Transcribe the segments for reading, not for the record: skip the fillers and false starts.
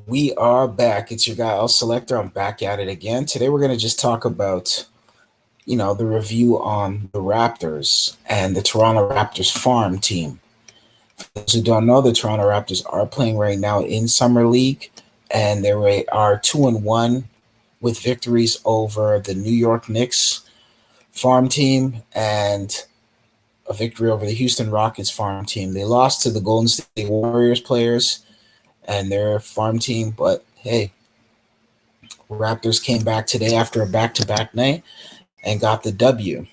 We are back. It's your guy, L Selector. I'm back at it again. Today, we're going to just talk about, the review on the Raptors and the Toronto Raptors farm team. For those who don't know, the Toronto Raptors are playing right now in Summer League, and they are 2-1 with victories over the New York Knicks farm team and a victory over the Houston Rockets farm team. They lost to the Golden State Warriors players and their farm team, but hey, Raptors came back today after a back-to-back night and got the W.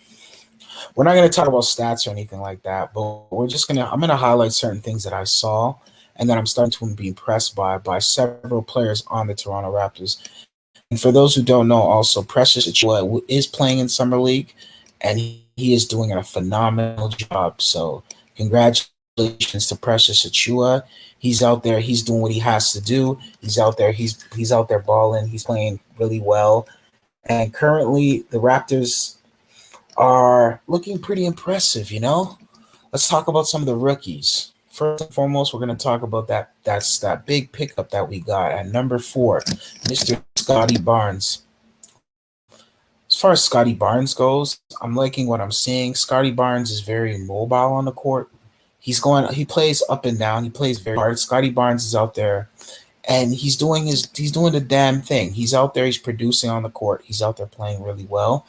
We're not going to talk about stats or anything like that, but I'm going to highlight certain things that I saw and that I'm starting to be impressed by several players on the Toronto Raptors. And for those who don't know, also Precious Achiuwa is playing in Summer League, and he is doing a phenomenal job. So congratulations to Precious Achiuwa. He's out there. He's doing what he has to do. He's out there. He's out there balling. He's playing really well. And currently, the Raptors are looking pretty impressive. Let's talk about some of the rookies. First and foremost, we're going to talk about that big pickup that we got at number 4, Mr. Scottie Barnes. As far as Scotty Barnes goes, I'm liking what I'm seeing. Scotty Barnes is very mobile on the court. He plays up and down. He plays very hard. Scotty Barnes is out there and he's doing the damn thing. He's out there, he's producing on the court. He's out there playing really well.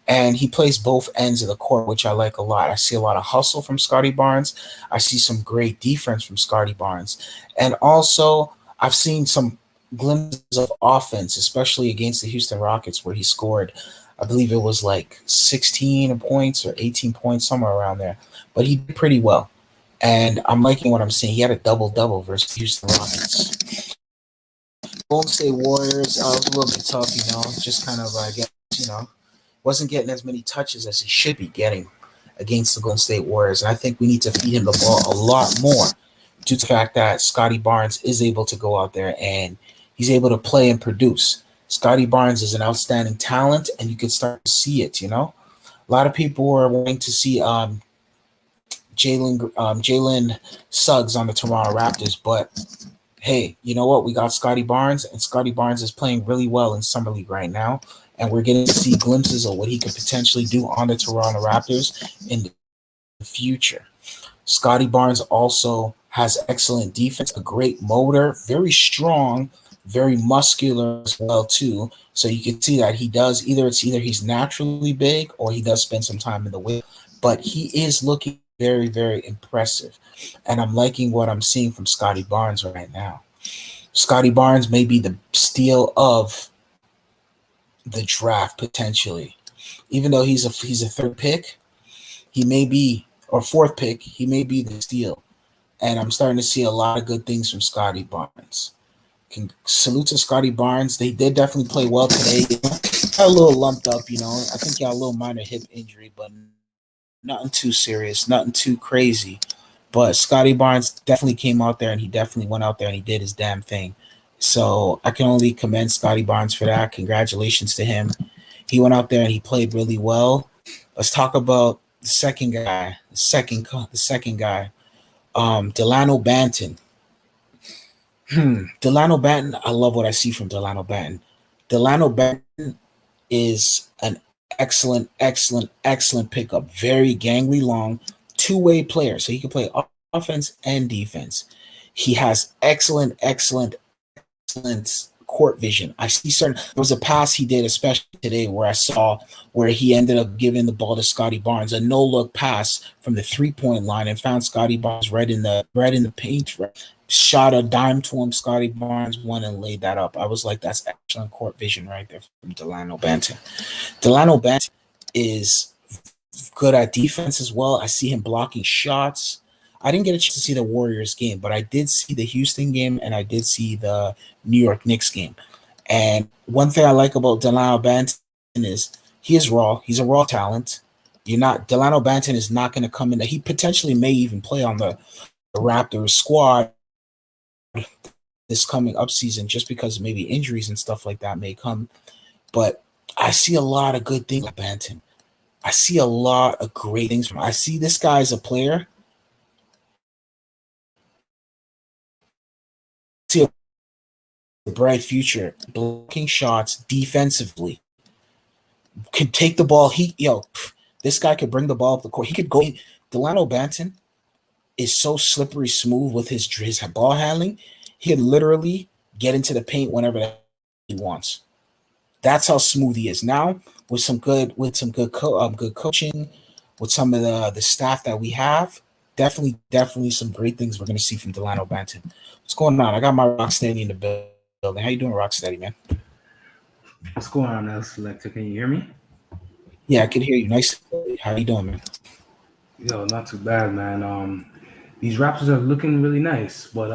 And he plays both ends of the court, which I like a lot. I see a lot of hustle from Scotty Barnes. I see some great defense from Scotty Barnes. And also, I've seen some glimpses of offense, especially against the Houston Rockets, where he scored, I believe it was like 16 points or 18 points, somewhere around there. But he did pretty well. And I'm liking what I'm seeing. He had a double-double versus Houston Rockets. Golden State Warriors, was a little bit tough, just kind of, I guess, wasn't getting as many touches as he should be getting against the Golden State Warriors. And I think we need to feed him the ball a lot more due to the fact that Scotty Barnes is able to go out there and he's able to play and produce. Scotty Barnes is an outstanding talent, and you can start to see it, A lot of people are wanting to see Jalen Suggs on the Toronto Raptors, but hey, you know what? We got Scotty Barnes, and Scotty Barnes is playing really well in Summer League right now, and we're getting to see glimpses of what he could potentially do on the Toronto Raptors in the future. Scotty Barnes also has excellent defense, a great motor, very strong, very muscular as well too. So you can see that it's either he's naturally big or he does spend some time in the weight, but he is looking very, very impressive. And I'm liking what I'm seeing from Scotty Barnes right now. Scotty Barnes may be the steal of the draft potentially. Even though he's a third pick, he may be, or fourth pick, he may be the steal. And I'm starting to see a lot of good things from Scotty Barnes. Salute to Scotty Barnes. They did definitely play well today. Got a little lumped up, I think he got a little minor hip injury, but nothing too serious, nothing too crazy. But Scotty Barnes definitely came out there and he definitely went out there and he did his damn thing. So I can only commend Scotty Barnes for that. Congratulations to him. He went out there and he played really well. Let's talk about the second guy. The second guy, Delano Banton. Delano Banton. I love what I see from Delano Banton. Delano Banton is an excellent pickup. Very gangly long, two-way player, so he can play offense and defense. He has excellent court vision. I see there was a pass he did, especially today, where I saw where he ended up giving the ball to Scotty Barnes, a no-look pass from the three-point line, and found Scotty Barnes right in the paint. Shot a dime to him. Scotty Barnes won and laid that up. I was like, that's excellent court vision right there from Delano Banton. Delano Banton is good at defense as well. I see him blocking shots. I didn't get a chance to see the Warriors game, but I did see the Houston game and I did see the New York Knicks game. And one thing I like about Delano Banton is he is raw. He's a raw talent. Delano Banton is not going to come in. He potentially may even play on the Raptors squad this coming up season just because maybe injuries and stuff like that may come. But I see a lot of good things with Banton. I see a lot of great things from him. I see this guy as a player. I see a bright future, blocking shots defensively. Could take the ball. This guy could bring the ball up the court. He could go. Delano Banton is so slippery smooth with his ball handling. He could literally get into the paint whenever he wants. That's how smooth he is now. With some good good coaching, with some of the staff that we have, definitely some great things we're gonna see from Delano Banton. What's going on? I got my Rocksteady in the building. How you doing, Rocksteady, man? What's going on, El Selector? Can you hear me? Yeah, I can hear you. Nice. How you doing, man? Yo, not too bad, man. These Raptors are looking really nice, but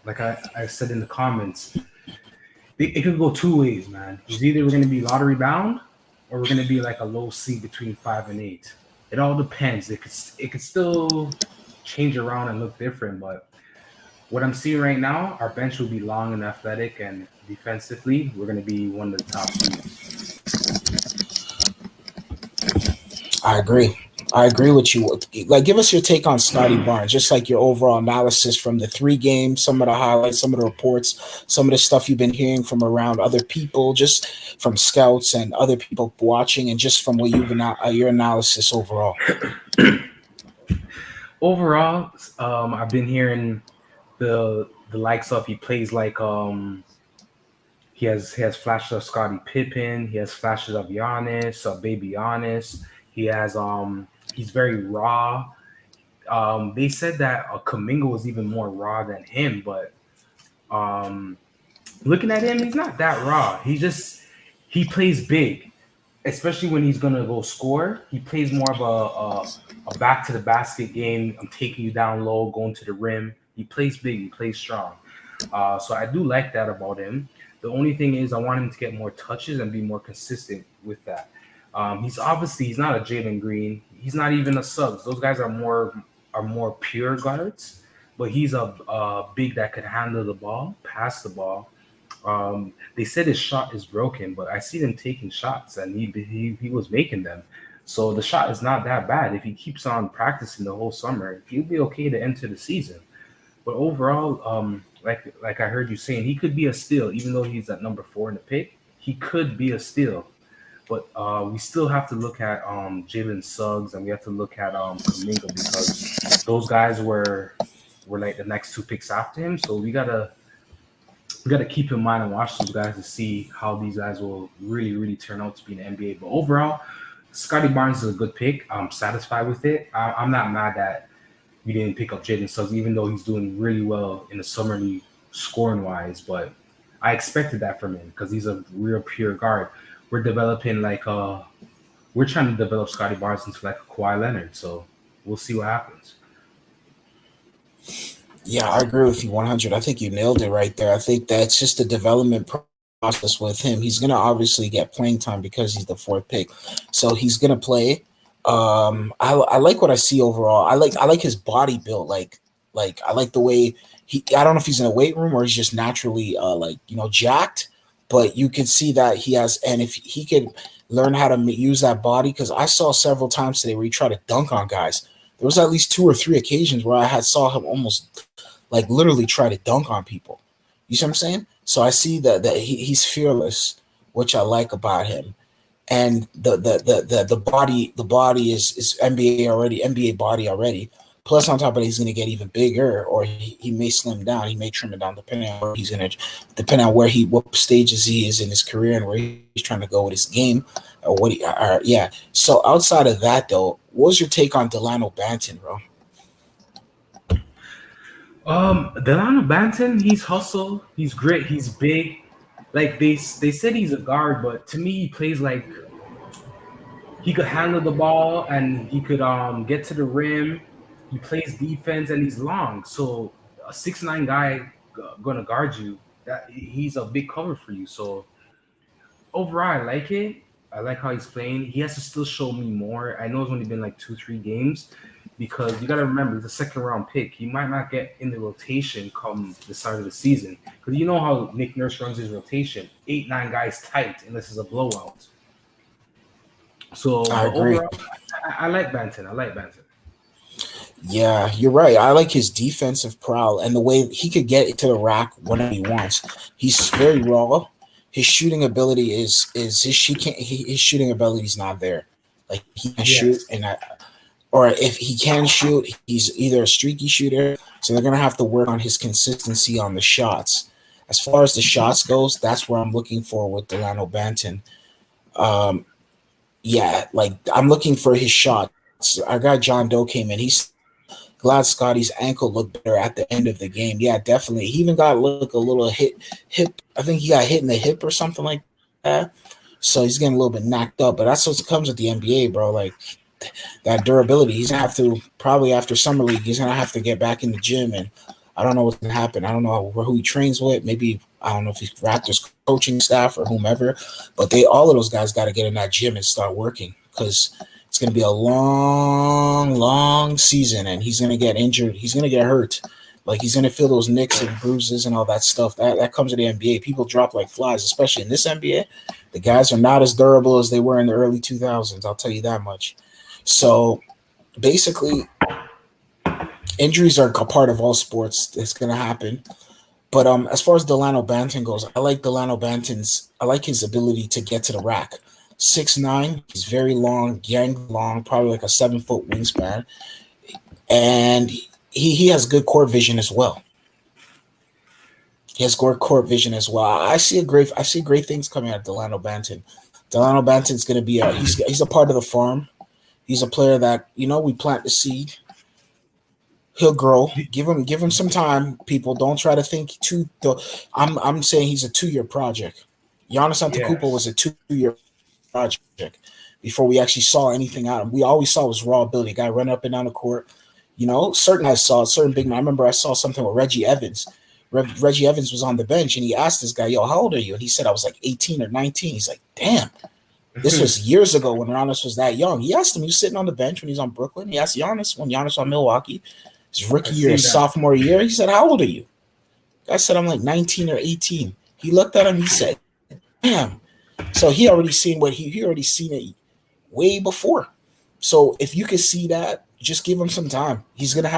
like I said in the comments, it could go two ways, man. It's either we're gonna be lottery bound, or we're gonna be like a low seed between 5 and 8. It all depends. It could still change around and look different, but what I'm seeing right now, our bench will be long and athletic, and defensively, we're gonna be one of the top teams. I agree. I agree with you. Like, give us your take on Scotty Barnes, just like your overall analysis from the 3 games, some of the highlights, some of the reports, some of the stuff you've been hearing from around other people, just from scouts and other people watching, and just from what your analysis overall. Overall, I've been hearing the likes of he plays like he has flashes of Scottie Pippen, he has flashes of Giannis, of baby Giannis. He's very raw. They said that Kaminga was even more raw than him, but um, looking at him, he's not that raw. He plays big, especially when he's gonna go score. He plays more of a back to the basket game. I'm taking you down low, going to the rim. He plays big. He plays strong. So I do like that about him. The only thing is I want him to get more touches and be more consistent with that. He's not a Jalen Green. He's not even a Suggs. Those guys are more pure guards, but he's a big that could handle the ball, pass the ball. They said his shot is broken, but I see him taking shots and he was making them. So the shot is not that bad. If he keeps on practicing the whole summer, he'll be okay to enter the season. But overall, like I heard you saying, he could be a steal, even though he's at number 4 in the pick. He could be a steal, but we still have to look at Jalen Suggs and we have to look at Kuminga because those guys were like the next 2 picks after him. So we gotta keep in mind and watch those guys to see how these guys will really turn out to be in the NBA. But overall, Scotty Barnes is a good pick. I'm satisfied with it. I'm not mad that we didn't pick up Jaden Suggs, even though he's doing really well in the summer league scoring wise. But I expected that from him because he's a real pure guard. We're developing we're trying to develop Scotty Barnes into like a Kawhi Leonard. So we'll see what happens. Yeah, I agree with you 100. I think you nailed it right there. I think that's just a development process with him. He's going to obviously get playing time because he's the 4th pick. So he's going to play. I like what I see overall. I like his body build. Like I like the way I don't know if he's in a weight room or he's just naturally jacked, but you can see that he has, and if he could learn how to use that body, because I saw several times today where he tried to dunk on guys. There was at least 2 or 3 occasions where I had saw him almost like literally try to dunk on people. You see what I'm saying? So I see that he's fearless, which I like about him. And the body is NBA body already. Plus, on top of it, he's going to get even bigger, or he may slim down. He may trim it down depending on where what stages he is in his career and where he's trying to go with his game, or yeah. So outside of that, though, what was your take on Delano Banton, bro? Delano Banton, he's hustle, he's grit, he's big. Like they said he's a guard, but to me he plays like he could handle the ball and he could get to the rim. He plays defense and he's long. So a 6'9" guy gonna guard you. That he's a big cover for you. So overall, I like it. I like how he's playing. He has to still show me more. I know it's only been like 2-3 games because you got to remember he's a second round pick. He might not get in the rotation come the start of the season because you know how Nick Nurse runs his rotation: 8-9 guys tight unless it's a blowout. So, I but agree. overall, I like Banton. I like Banton. Yeah, you're right. I like his defensive prowl and the way he could get into the rack whenever he wants. He's very raw. His shooting ability is his shooting ability is not there. Like he can shoot, Yes. or if he can shoot, he's either a streaky shooter. So they're gonna have to work on his consistency on the shots. As far as the shots goes, that's where I'm looking for with Delano Banton. Um, yeah, like I'm looking for his shots. Our guy John Doe came in. He's glad Scotty's ankle looked better at the end of the game. Yeah, definitely. He even got a little hip. I think he got hit in the hip or something like that. So he's getting a little bit knocked up. But that's what comes with the NBA, bro. Like that durability. He's gonna have to probably after summer league. He's gonna have to get back in the gym, and I don't know what's gonna happen. I don't know who he trains with. Maybe I don't know if he's Raptors coaching staff or whomever. But all of those guys got to get in that gym and start working because it's going to be a long, long season, and he's going to get injured. He's going to get hurt. Like he's going to feel those nicks and bruises and all that stuff. That comes to the NBA. People drop like flies, especially in this NBA. The guys are not as durable as they were in the early 2000s. I'll tell you that much. So basically, injuries are a part of all sports. It's going to happen. But as far as Delano Banton goes, I like Delano Banton's. I like his ability to get to the rack. 6'9", he's very long, gang long, probably like a 7-foot wingspan, and he has good court vision as well. He has good court vision as well. I see great things coming out of Delano Banton. Delano Banton's going to be he's a part of the farm. He's a player that we plant the seed. He'll grow. Give him some time. People don't try to think too. I'm saying he's a 2-year project. Giannis Antetokounmpo was a 2-year project before we actually saw anything out of him. We always saw was raw ability. Guy running up and down the court. Certain guys saw it, certain big men. I remember I saw something with Reggie Evans. Reggie Evans was on the bench and he asked this guy, "Yo, how old are you?" And he said, "I was like 18 or 19." He's like, "Damn." This was years ago when Giannis was that young. He asked him, he was sitting on the bench when he was on Brooklyn. He asked Giannis when Giannis was on Milwaukee, his rookie year, his sophomore year. He said, "How old are you?" I said, "I'm like 19 or 18." He looked at him. He said, "Damn." So he already seen he already seen it way before. So if you can see that, just give him some time. He's gonna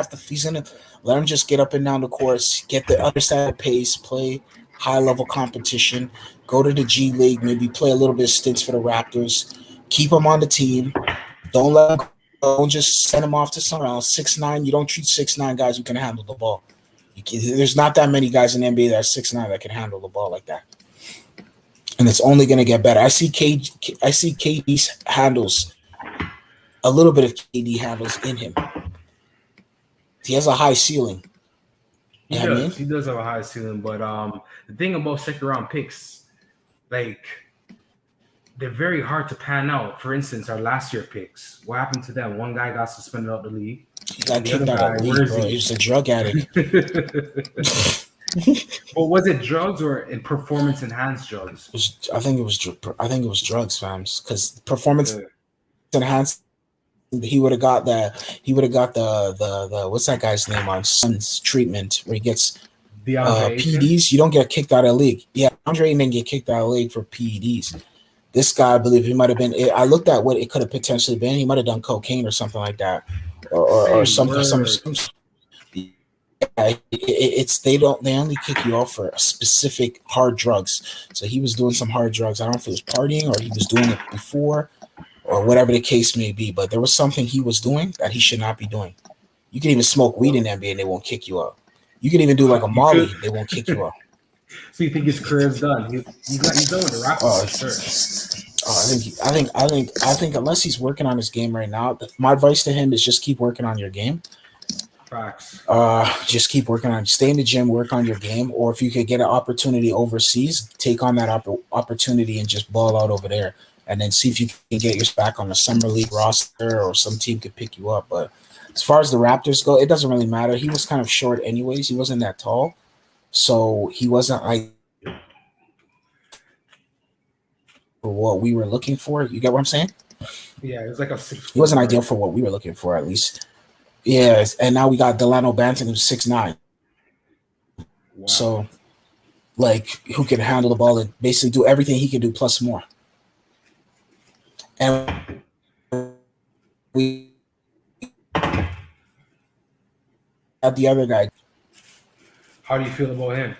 let him just get up and down the course, get the other side of pace, play high level competition, go to the G League, maybe play a little bit of stints for the Raptors, keep him on the team. Don't let him go. Don't just send him off to somewhere else. 6'9", you don't treat 6'9" guys who can handle the ball. There's not that many guys in the NBA that are 6'9" that can handle the ball like that. And it's only going to get better. I see KD's handles, a little bit of KD handles in him. He has a high ceiling. He does. He does have a high ceiling, but the thing about second round picks, like they're very hard to pan out. For instance, our last year picks, what happened to them? One guy got suspended out the league. He got kicked out of the league, bro. He was a drug addict. Well, was it drugs or in performance enhanced drugs? I think it was drugs, fam. Because performance enhanced, he would have got the what's that guy's name on Suns treatment where he gets PEDs. You don't get kicked out of the league. Yeah, Andre didn't get kicked out of the league for PEDs. This guy, I believe he might have been. I looked at what it could have potentially been. He might have done cocaine or something like that, or some. They only kick you off for specific hard drugs. So he was doing some hard drugs. I don't know if it was partying or he was doing it before or whatever the case may be. But there was something he was doing that he should not be doing. You can even smoke weed in the NBA and they won't kick you out. You can even do like a Molly, they won't kick you out. So you think his career is done? He's done with the Raptors. I think unless he's working on his game right now, my advice to him is just keep working on your game. Facts. Just keep working on. Stay in the gym, work on your game, or if you could get an opportunity overseas, take on that opportunity and just ball out over there, and then see if you can get yours back on the summer league roster or some team could pick you up. But as far as the Raptors go, it doesn't really matter. He was kind of short anyways. He wasn't that tall, so he wasn't like what we were looking for. You get what I'm saying? Yeah, it was like a 6. He wasn't ideal for what we were looking for, at least. Yes, and now we got Delano Banton, who's 6'9". Wow. So, like, who can handle the ball and basically do everything he can do plus more. And we the other guy. How do you feel about him?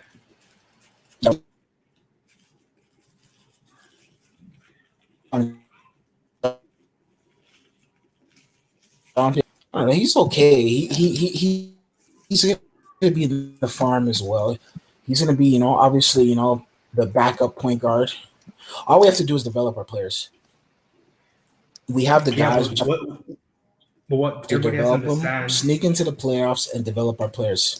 I don't know, he's okay. He's going to be in the farm as well. He's going to be, obviously, the backup point guard. All we have to do is develop our players. We have the Yeah, guys. but what To everybody has to develop them, understand, sneak into the playoffs, and develop our players.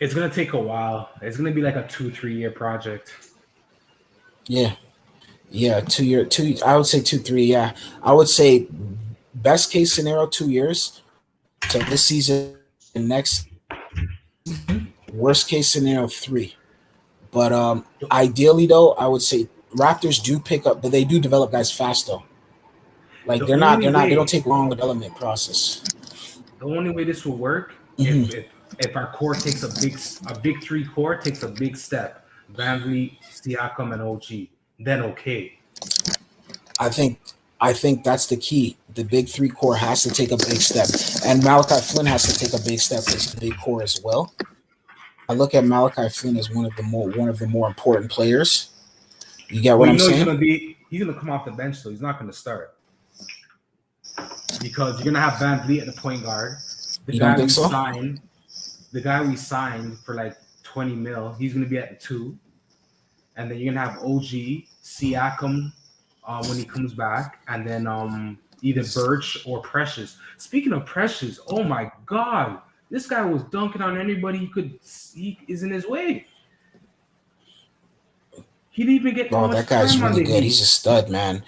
it's gonna take a while. It's gonna be like a 2-3 year project. Yeah, 2 year, two. I would say 2-3. Yeah, I would say best case scenario 2 years. So this season, next season, worst case scenario 3. But ideally, though, I would say Raptors do pick up, but they do develop guys fast though. Like The only they don't way, take long development process. the only way this will work Mm-hmm. if our core takes a big three core takes a big step. VanVleet, Siakam, and OG. Then okay. I think that's the key. The big three core has to take a big step, and Malachi Flynn has to take a big step as the big core as well. I look at Malachi Flynn as one of the more important players. You get what Well, I'm he's saying? he's gonna come off the bench, so he's not gonna start because you're gonna have VanVleet at the point guard. You don't think so? The guy we signed for like 20 mil, he's gonna be at the 2, and then you're gonna have OG Siakam when he comes back, and then either Birch or Precious. Speaking of Precious, oh my God, this guy was dunking on anybody he is in his way. He didn't even get Oh, much that guy's time on really the good. Heat. He's a stud, man.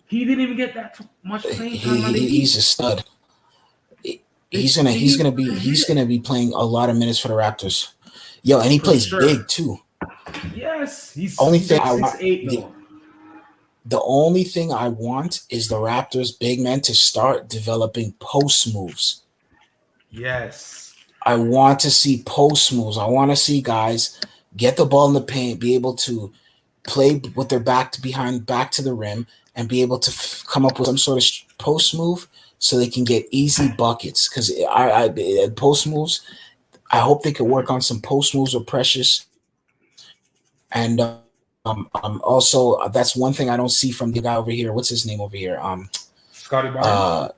He didn't even get that much playing time on the Heat. He's a stud. He's gonna be playing a lot of minutes for the Raptors. Yo, and he For plays sure. big too. Yes, he's Thing like 6'8" the only thing I want is the Raptors big men to start developing post moves. Yes. I want to see post moves. I want to see guys get the ball in the paint, be able to play with their back to the rim, and be able to come up with some sort of post move so they can get easy buckets. Because I post moves, I hope they could work on some post moves with Precious. And also that's one thing I don't see from the guy over here. What's his name over here? Scotty Barnes.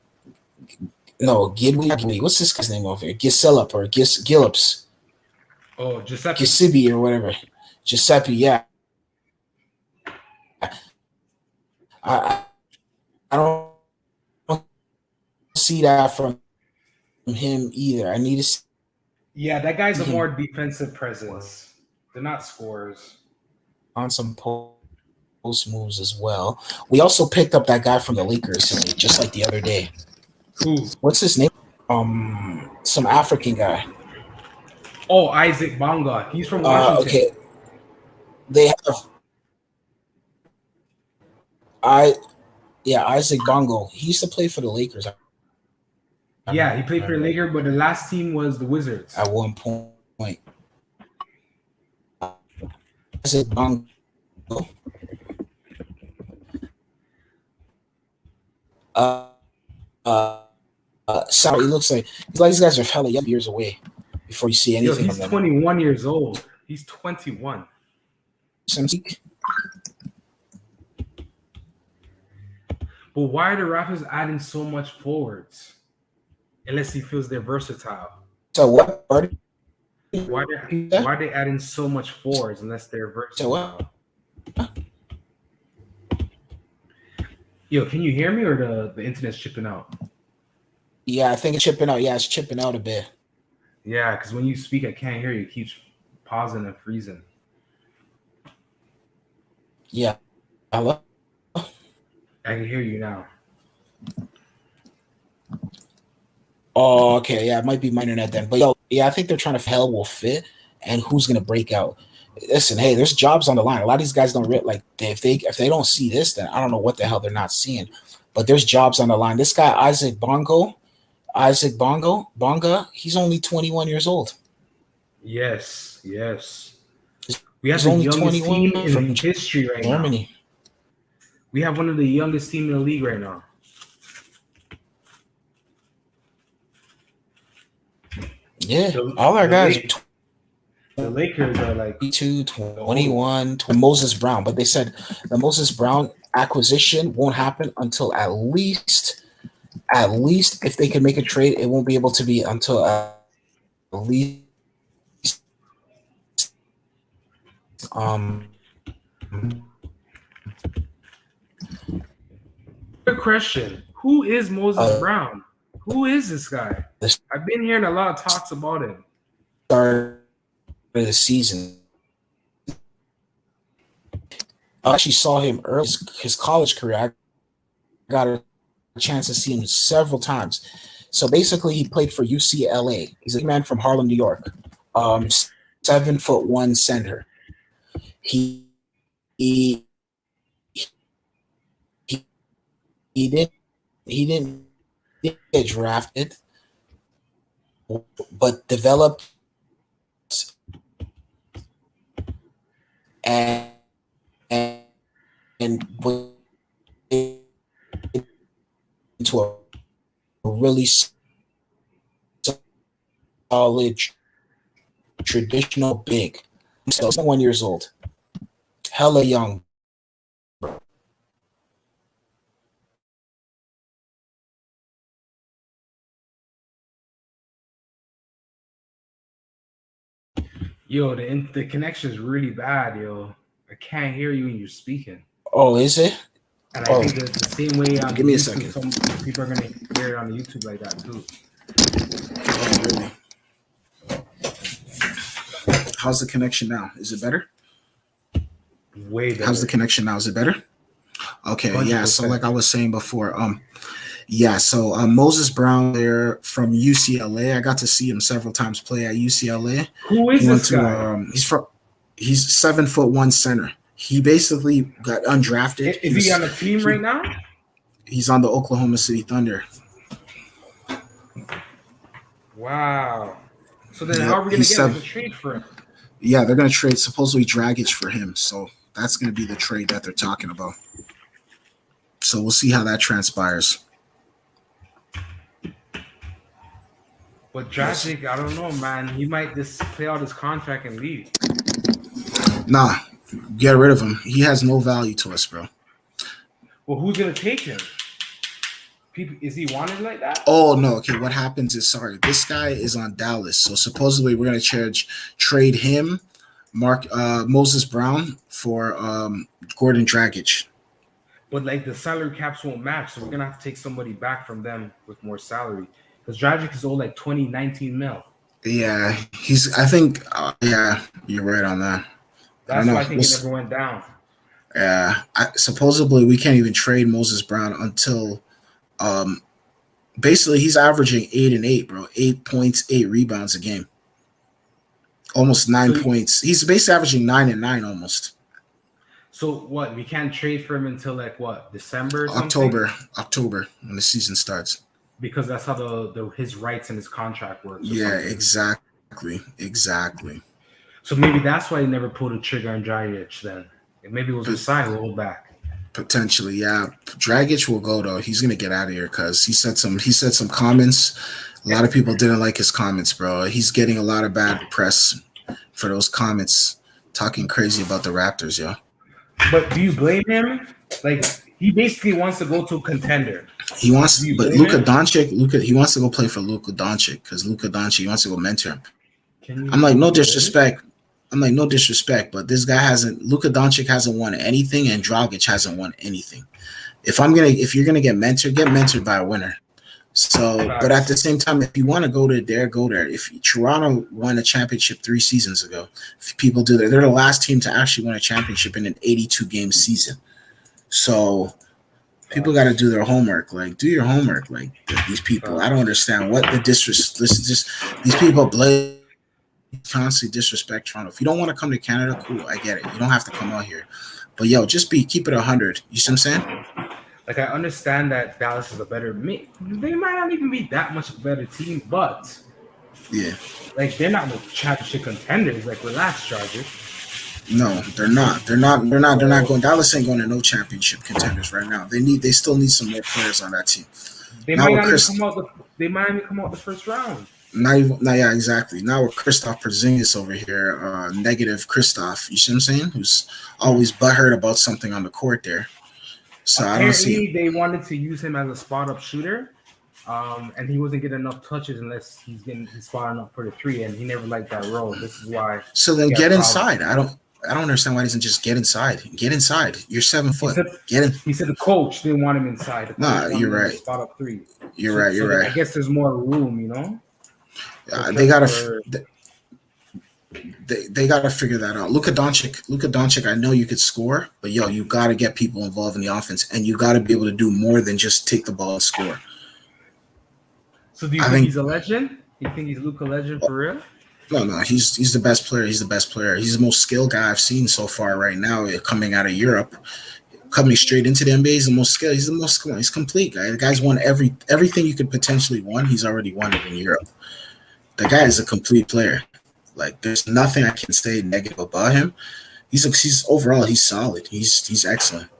No, Gidley. What's this guy's name over here? Gisellup or Gillups. Oh, Giuseppe. Giuseppe or whatever. Giuseppe, yeah. I don't see that from him either. I need to see. Yeah, that guy's a more defensive presence. They're not scorers. On some post moves as well. We also picked up that guy from the Lakers just like the other day. Who? What's his name? Some African guy. Oh, Isaac Bonga. He's from Washington. Okay. They have Isaac Bongo. He used to play for the Lakers. Yeah, he played for the Lakers, but the last team was the Wizards. At one point. Isaac Bongo. Sorry, he looks like these guys are hella young years away before you see anything. He's 21 years old. He's 21. But why are the Raptors adding so much forwards? Unless he feels they're versatile. So what? Why are they adding so much forwards unless they're versatile? So what? Yo, can you hear me or the internet's chipping out? Yeah, I think it's chipping out. Yeah, it's chipping out a bit. Yeah, because when you speak, I can't hear you. It keeps pausing and freezing. Yeah. Hello? I can hear you now. Oh, okay. Yeah, it might be my internet then. But I think they're trying to hell will fit and who's gonna break out. Listen, hey, there's jobs on the line. A lot of these guys don't if they don't see this, then I don't know what the hell they're not seeing. But there's jobs on the line. This guy Isaac Bonga, he's only 21 years old. Yes. We have the youngest team in history right Germany. now. We have one of the youngest teams in the league right now. Yeah, The all our the, guys Lake, the Lakers are like 22, the whole. 21, Moses Brown, but they said the Moses Brown acquisition won't happen until at least if they can make a trade, it won't be able to be until at least um Good question. Who is Moses uh, Brown? Who is this guy? the I've been hearing a lot of talks about him. start of the season. I actually saw him early his college career. I got a chance to see him several times. So basically, he played for UCLA. He's a man from Harlem, New York. 7'1" center. He he he, he didn't he didn't get drafted, but developed and and, and went into a really solid traditional big. So 1 years old, hella young. Yo, the connection is really bad, yo. I can't hear you when you're speaking. Oh, is it? And I think it's the same way on Give me YouTube. a second. Some people are gonna hear it on the YouTube like that too. Oh, really? How's the connection now? Is it better? Way better. How's the connection now? Is it better? Okay, 100%. Yeah. So like I was saying before, so Moses Brown there from UCLA. I got to see him several times play at UCLA. Who is this guy? He's 7'1" center. He basically got undrafted. Is he on the team right now? He's on the Oklahoma City Thunder. Wow. So then how are we going to get a trade for him? Yeah, they're going to trade supposedly Dragic for him. So that's going to be the trade that they're talking about. So we'll see how that transpires. But Dragic, I don't know, man. He might just play out his contract and leave. Nah, get rid of him. He has no value to us, bro. Well, who's going to take him? Is he wanted like that? Oh, no. Okay, what happens is, this guy is on Dallas. So supposedly we're going to trade him, Moses Brown, for Gordon Dragic. But like the salary caps won't match, so we're going to have to take somebody back from them with more salary. Because Dragic is owed like 2019 mil. Yeah, yeah, you're right on that. That's why I think it never went down. Yeah, supposedly we can't even trade Moses Brown until basically he's averaging 8 and 8, bro. 8 points, 8 rebounds a game. Almost 9 points. He's basically averaging 9 and 9 almost. So what? We can't trade for him until like what? December? October when the season starts. Because that's how his rights and his contract works. Yeah, exactly. So maybe that's why he never pulled a trigger on Dragic then. Maybe it was a sign to hold back. Potentially, yeah. Dragic will go though. He's gonna get out of here because he said some comments. A lot of people didn't like his comments, bro. He's getting a lot of bad press for those comments, talking crazy about the Raptors, yo. But do you blame him? Like he basically wants to go to a contender. He wants, but Luka Doncic, he wants to go play for Luka Doncic because Luka Doncic, he wants to go mentor him. I'm like, no disrespect, but this guy Luka Doncic hasn't won anything, and Dragic hasn't won anything. If you're gonna get mentored by a winner. So, but at the same time, if you want to go there, go there. If Toronto won a championship 3 seasons ago, if people do that, they're the last team to actually win a championship in an 82-game season. So people got to do their homework. Like, do your homework. Like these people, I don't understand what the disrespect. These people constantly disrespect Toronto. If you don't want to come to Canada, cool, I get it. You don't have to come out here. But yo, keep it 100. You see what I'm saying? Like I understand that Dallas is a better. They might not even be that much of a better team, but yeah, like they're not no championship contenders. Like relax, Chargers. No, they're not. They're not going. Dallas ain't going to no championship contenders right now. They still need some more players on that team. They might not even come out the first round. Yeah, exactly. Now with Christoph Porzingis over here, negative Christoph. You see what I'm saying? Who's always butthurt about something on the court there. So I don't see him. Apparently, they wanted to use him as a spot up shooter, and he wasn't getting enough touches unless he's spotting up for the three, and he never liked that role. This is why. So then get inside. I don't understand why he doesn't just get inside. Get inside. You're 7 foot. Get in. He said the coach didn't want him inside. Nah, you're right. Spot up three. You're right. I guess there's more room, you know. They gotta. They got to figure that out. Luka Doncic, I know you could score, but you got to get people involved in the offense, and you got to be able to do more than just take the ball and score. So do you think he's a legend? You think he's Luka legend for real? No, he's the best player. He's the best player. He's the most skilled guy I've seen so far right now, coming out of Europe. Coming straight into the NBA, he's the most skilled. He's the most skilled. He's complete guy. The guy's won everything you could potentially win. He's already won it in Europe. The guy is a complete player. Like, there's nothing I can say negative about him. He's overall, he's solid. He's excellent.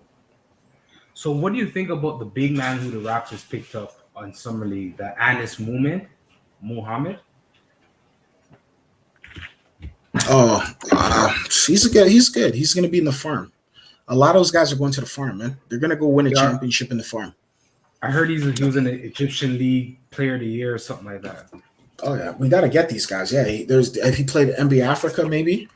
So what do you think about the big man who the Raptors picked up on Summer League, the Anis Muhammad? Oh, he's good. He's going to be in the farm. A lot of those guys are going to the farm, man. They're going to go win a championship in the farm. I heard he was in the Egyptian League Player of the Year or something like that. Oh, yeah. We got to get these guys. Yeah, if he played NBA Africa, maybe.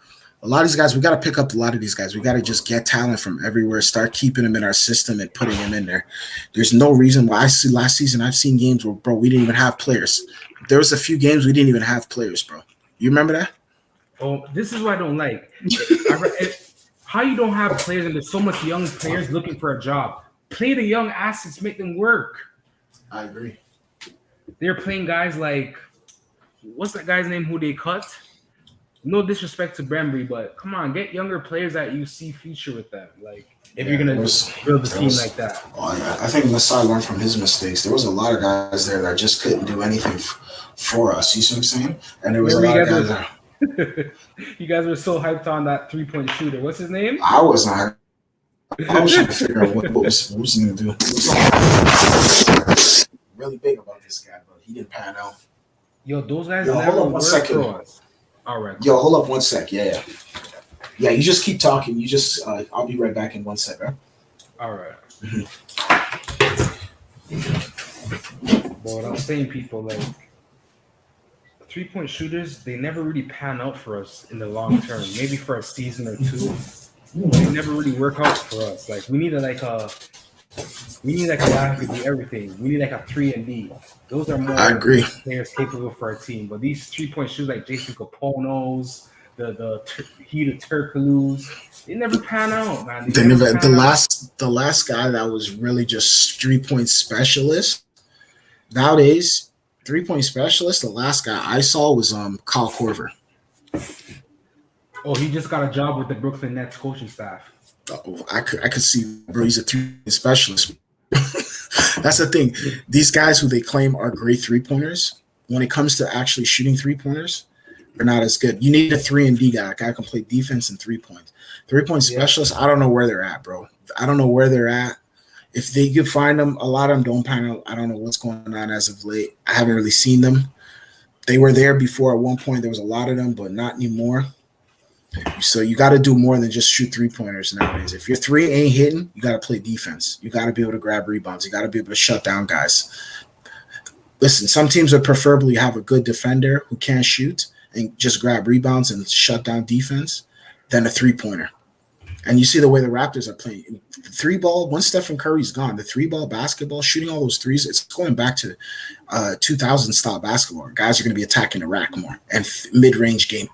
A lot of these guys, we got to pick up a lot of these guys. We got to just get talent from everywhere, start keeping them in our system and putting them in there. There's no reason why. I see last season, I've seen games where, bro, we didn't even have players. There was a few games we didn't even have players, bro. You remember that? Oh, this is what I don't like. How you don't have players and there's so much young players looking for a job. Play the young assets, make them work. I agree. They're playing guys like, what's that guy's name who they cut? No disrespect to Bembry, but come on, get younger players that you see future with them. Like, if you're gonna build a team like that. I think Masai learned from his mistakes. There was a lot of guys there that just couldn't do anything for us. You see what I'm saying? And there was a lot of guys there. You guys were so hyped on that 3-point shooter. What's his name? I was not. I was trying to figure out what was he going to do. Really big about this guy, but he didn't pan out. Yo, those guys never work for us. All right. Yo, hold up 1 sec. Yeah. You just keep talking. You just, I'll be right back in 1 sec, right? All right. But what I'm saying, people, like, 3-point shooters, they never really pan out for us in the long term. Maybe for a season or two. They never really work out for us. Like, we need a guy who can do everything. We need like a 3-and-D. Those are more players capable for our team. But these 3-point shooters like Jason Caponos, the Turkoglu's, they never pan out, man. The last guy that was really just 3-point specialist. Nowadays, 3-point specialist, the last guy I saw was Kyle Korver. Oh, he just got a job with the Brooklyn Nets coaching staff. Oh, I could see, bro. He's a 3-point specialist. That's the thing. These guys who they claim are great 3-pointers, when it comes to actually shooting 3-pointers, they're not as good. You need a 3-and-D guy. A guy who can play defense and 3-point. 3-point specialists, I don't know where they're at, bro. I don't know where they're at. If they could find them, a lot of them don't pan out. I don't know what's going on as of late. I haven't really seen them. They were there before at one point. There was a lot of them, but not anymore. So you got to do more than just shoot 3-pointers nowadays. If your 3 ain't hitting, you got to play defense. You got to be able to grab rebounds. You got to be able to shut down guys. Listen, some teams would preferably have a good defender who can't shoot and just grab rebounds and shut down defense than a 3-pointer. And you see the way the Raptors are playing. The 3-ball, once Stephen Curry's gone, the 3-ball basketball, shooting all those threes, it's going back to 2000-style basketball. Guys are going to be attacking the rack more and mid-range game.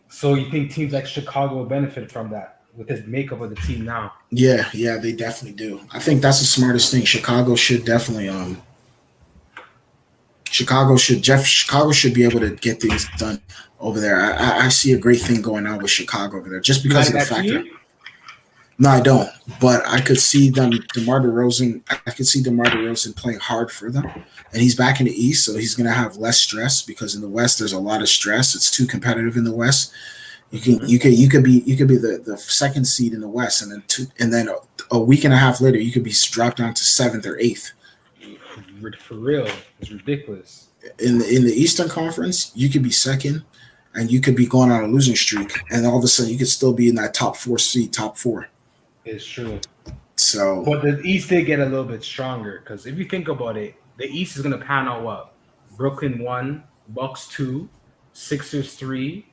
So you think teams like Chicago will benefit from that with the makeup of the team now? Yeah, they definitely do. I think that's the smartest thing. Chicago should definitely Chicago should be able to get things done over there. I see a great thing going on with Chicago over there just because of the fact that. No, I don't. But I could see DeMar DeRozan playing hard for them. And he's back in the East, so he's going to have less stress because in the West there's a lot of stress. It's too competitive in the West. You could be the second seed in the West, and then a week and a half later you could be dropped down to 7th or 8th. For real, it's ridiculous. In the Eastern Conference, you could be second, and you could be going on a losing streak, and all of a sudden you could still be in that top 4 seed, top 4. It's true. So, but the East did get a little bit stronger because if you think about it, the East is going to pan out what? Brooklyn 1, Bucks 2, Sixers 3,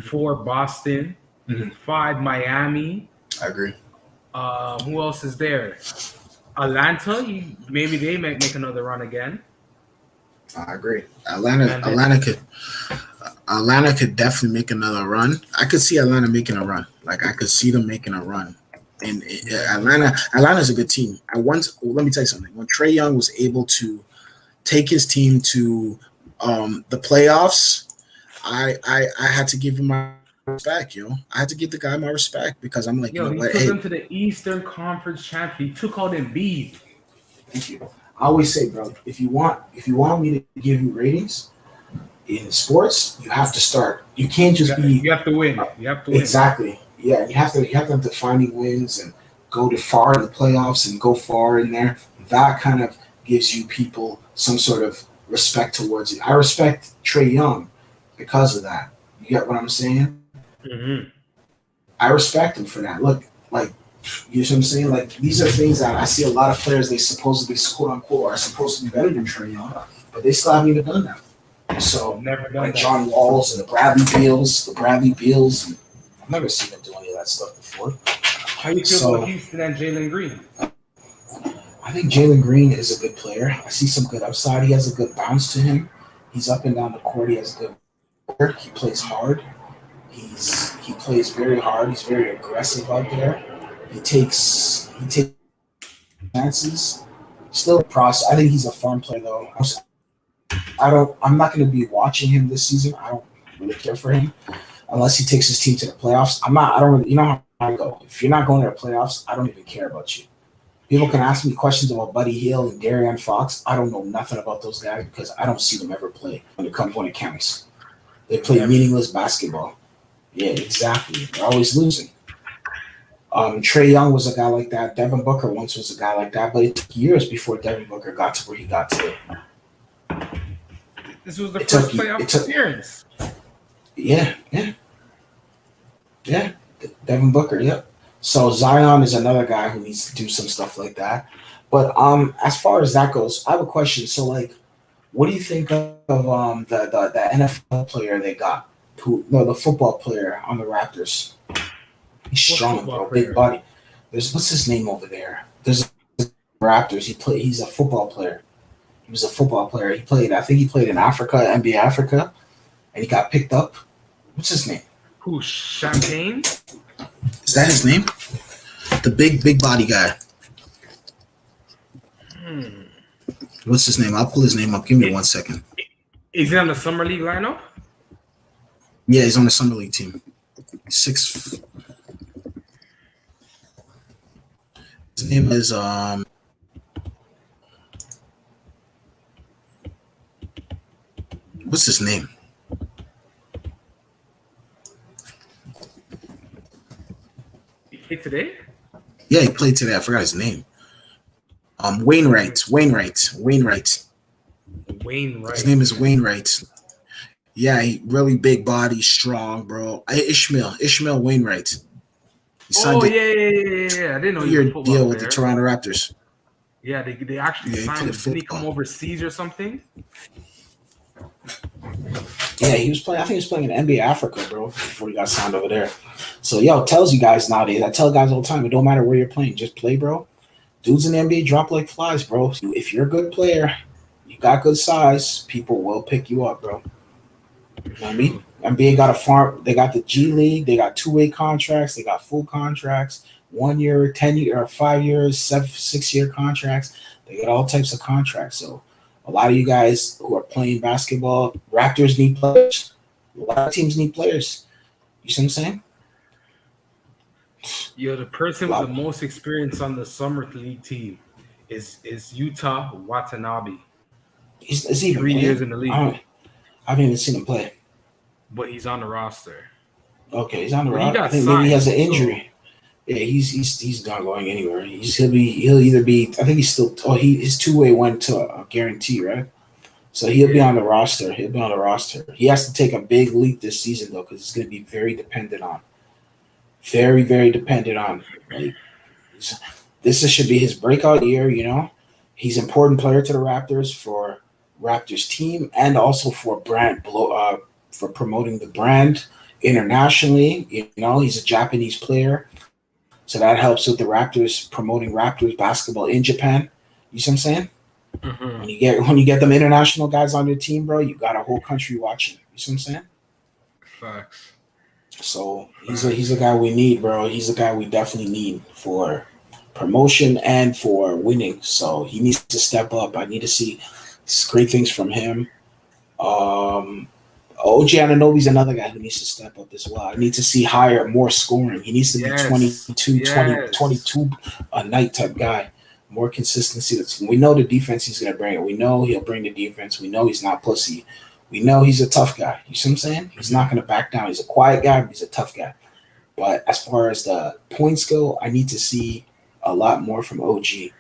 4 Boston, 5 Miami. I agree. Who else is there? Atlanta. Maybe they might make another run again. I agree. Atlanta could definitely make another run. I could see Atlanta making a run. Like I could see them making a run. And Atlanta's a good let me tell you something. When Trae Young was able to take his team to the playoffs, I had to give him my respect, I had to give the guy my respect because I'm like, he took them to the Eastern Conference champion. He took out Embiid. Thank you. I always say, bro, if you want me to give you ratings in sports, you have to start. You can't just be. You have to win. You have to win. Exactly. Yeah, you have to have defining wins and go to far in the playoffs and go far in there. That kind of gives you people some sort of respect towards you. I respect Trae Young because of that. You get what I'm saying? Mm-hmm. I respect him for that. Look, like, you know what I'm saying? Like, these are things that I see a lot of players, they supposedly, quote unquote, are supposed to be better than Trae Young, but they still haven't even done that. So, never done like that. John Walls and the Bradley Beals. I've never seen them do any of that stuff before. How do you feel about Houston and Jalen Green? I think Jalen Green is a good player. I see some good upside. He has a good bounce to him. He's up and down the court. He has good work. He plays hard. He plays very hard. He's very aggressive out there. He takes chances. Still a process. I think he's a fun player though. I'm not going to be watching him this season. I don't really care for him unless he takes his team to the playoffs. I don't really, you know how I go. If you're not going to the playoffs, I don't even care about you. People can ask me questions about Buddy Hield and De'Aaron Fox. I don't know nothing about those guys because I don't see them ever play when it counts. They play meaningless basketball. Yeah, exactly. They're always losing. Trae Young was a guy like that. Devin Booker once was a guy like that, but it took years before Devin Booker got to where he got to. This was the first playoff appearance. Yeah. Devin Booker, yep. So Zion is another guy who needs to do some stuff like that. But as far as that goes, I have a question. So, like, what do you think of the NFL player they got? The football player on the Raptors. He's strong, bro. Big body. What's his name over there? There's Raptors. He's a football player. He was a football player. I think he played in Africa, NBA Africa, and he got picked up. What's his name? Who? Champagne? Is that his name? The big body guy. What's his name? I'll pull his name up. Give me 1 second. Is he on the Summer League lineup? Yeah, he's on the Summer League team. His name is what's his name? He played today? Yeah, he played today. I forgot his name. Wainwright. His name is Wainwright. Yeah, really big body, strong, bro. Ishmael Wainwright. Yeah. I didn't know he was a football deal with player. the Toronto Raptors. Yeah, they actually signed him. Didn't he come overseas or something? Yeah, he was playing. I think he was playing in NBA Africa, bro, before he got signed over there. So, it tells you guys nowadays. I tell guys all the time, it don't matter where you're playing, just play, bro. Dudes in the NBA drop like flies, bro. If you're a good player, you got good size, people will pick you up, bro. You know what I mean? NBA got a farm. They got the G League. They got 2-way contracts. They got full contracts, 1 year, 10 year, or 5 years, 6-year contracts. They got all types of contracts. So a lot of you guys who are playing basketball, Raptors need players. A lot of teams need players. You see what I'm saying? The person with the most experience on the Summer League team is Utah Watanabe. Is he 3 years in the league? I haven't even seen him play. But he's on the roster. Okay, he's on the roster. I think signed, maybe he has an injury. Yeah, he's not going anywhere. He'll either be. I think he's still. Oh, his two-way went to a guarantee, right? So he'll be on the roster. He'll be on the roster. He has to take a big leap this season though, because it's going to be very dependent on like this should be his breakout year. He's an important player to the Raptors for Raptors team and also for for promoting the brand internationally. He's a Japanese player, so that helps with the Raptors promoting Raptors basketball in Japan. You see what I'm saying? Mm-hmm. When you get them international guys on your team, bro, you got a whole country watching. You see what I'm saying? Facts. So he's a guy we need, bro. He's a guy we definitely need for promotion and for winning. So he needs to step up. I need to see great things from him. OG Anunoby's another guy who needs to step up as well. I need to see more scoring. He needs to be 22 a night type guy. More consistency. We know the defense he's going to bring. We know he'll bring the defense. We know he's not pussy. We know he's a tough guy. You see what I'm saying? He's not going to back down. He's a quiet guy, but he's a tough guy. But as far as the points go, I need to see a lot more from OG. You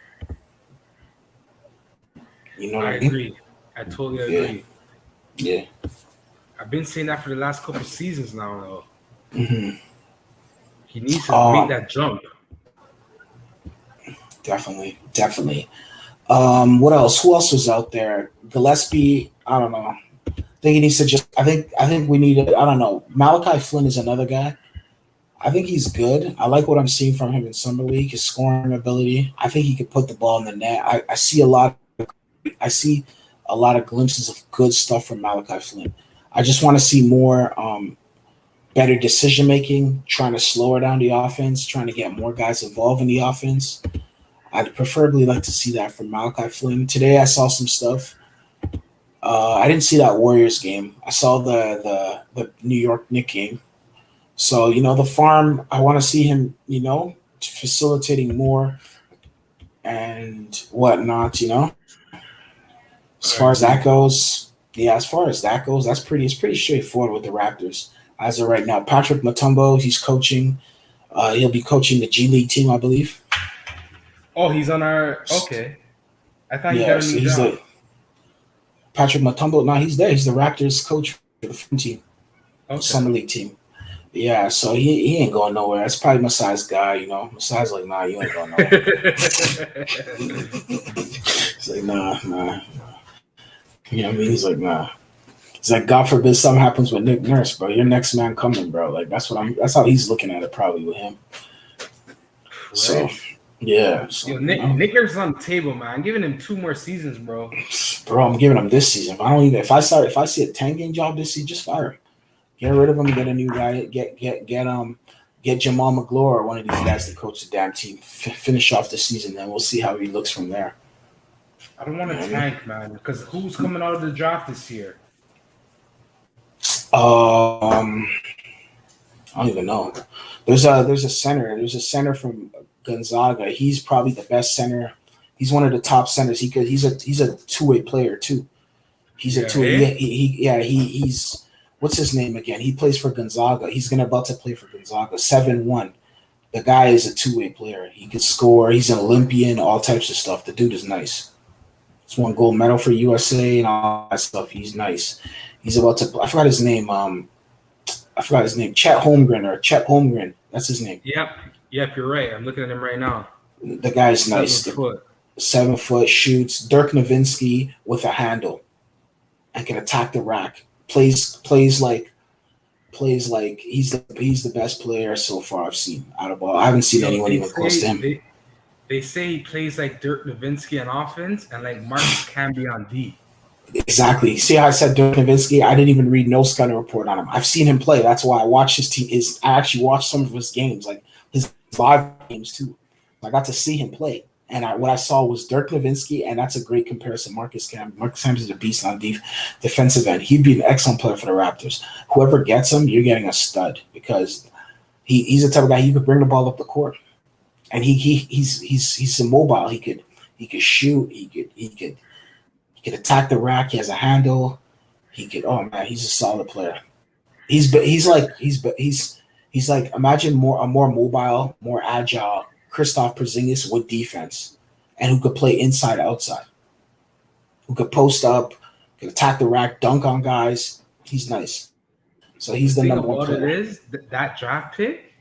know what I mean? Agree. I totally agree. Yeah. I've been saying that for the last couple seasons now, though. Mm-hmm. He needs to make that jump. Definitely. What else? Who else was out there? Gillespie. I don't know. I think he needs to just. I think we need. I don't know. Malachi Flynn is another guy. I think he's good. I like what I'm seeing from him in summer league. His scoring ability. I think he could put the ball in the net. I see a lot. I see a lot of glimpses of good stuff from Malachi Flynn. I just want to see more better decision making, trying to slow down the offense, trying to get more guys involved in the offense. I'd preferably like to see that from Malachi Flynn. Today I saw some stuff. I didn't see that Warriors game. I saw the New York Knicks game. So, the farm, I want to see him, facilitating more and whatnot, As far as that goes, it's pretty straightforward with the Raptors as of right now. Patrick Mutombo, he's coaching. He'll be coaching the G League team, I believe. Oh, he's on our. Okay. I thought he got a new job. Patrick Mutombo, no, he's there. He's the Raptors coach for the front team, summer league team. Yeah, so he ain't going nowhere. That's probably Masai's guy, Masai's like, nah, you ain't going nowhere. He's like, nah. You know what I mean? He's like, nah. He's like, God forbid something happens with Nick Nurse, bro. Your next man coming, bro. Like that's how he's looking at it probably with him. Right. So yeah. So, Nick Nurse is on the table, man. I'm giving him 2 more seasons, bro. Bro, I'm giving him this season. If I see a 10-game job this season, just fire him. Get rid of him, get a new guy, get Jamal McGlure or one of these guys to coach the damn team. Finish off the season, then we'll see how he looks from there. I don't want to tank, man, because who's coming out of the draft this year? I don't even know. There's a center. There's a center from Gonzaga. He's probably the best center. He's one of the top centers. He's a two-way player too. He's a two-way. He's what's his name again? He plays for Gonzaga. He's about to play for Gonzaga. 7'1". The guy is a two-way player. He can score. He's an Olympian. All types of stuff. The dude is nice. He's won gold medal for USA and all that stuff. He's nice. He's about to. I forgot his name. Chet Holmgren. That's his name. Yep. You're right. I'm looking at him right now. The guy's nice. 7 foot, shoots. Dirk Nowitzki with a handle, and can attack the rack. Plays like he's the best player so far I've seen out of all. I haven't seen anyone even close to him. They say he plays like Dirk Nowitzki on offense and like Marcus Camby on D. Exactly. See how I said Dirk Nowitzki? I didn't even read no scouting report on him. I've seen him play. That's why I watched his team. I actually watched some of his games, like his live games too. I got to see him play. And what I saw was Dirk Nowitzki, and that's a great comparison. Marcus Camby is a beast on defensive end. He'd be an excellent player for the Raptors. Whoever gets him, you're getting a stud because he's the type of guy you could bring the ball up the court, and he's immobile. He could shoot. He could attack the rack. He has a handle. He's a solid player. He's He's like, imagine a more mobile, more agile Kristaps Porzingis with defense, and who could play inside outside, who could post up, could attack the rack, dunk on guys. He's nice. So he's The the thing number one about it player. is that draft pick,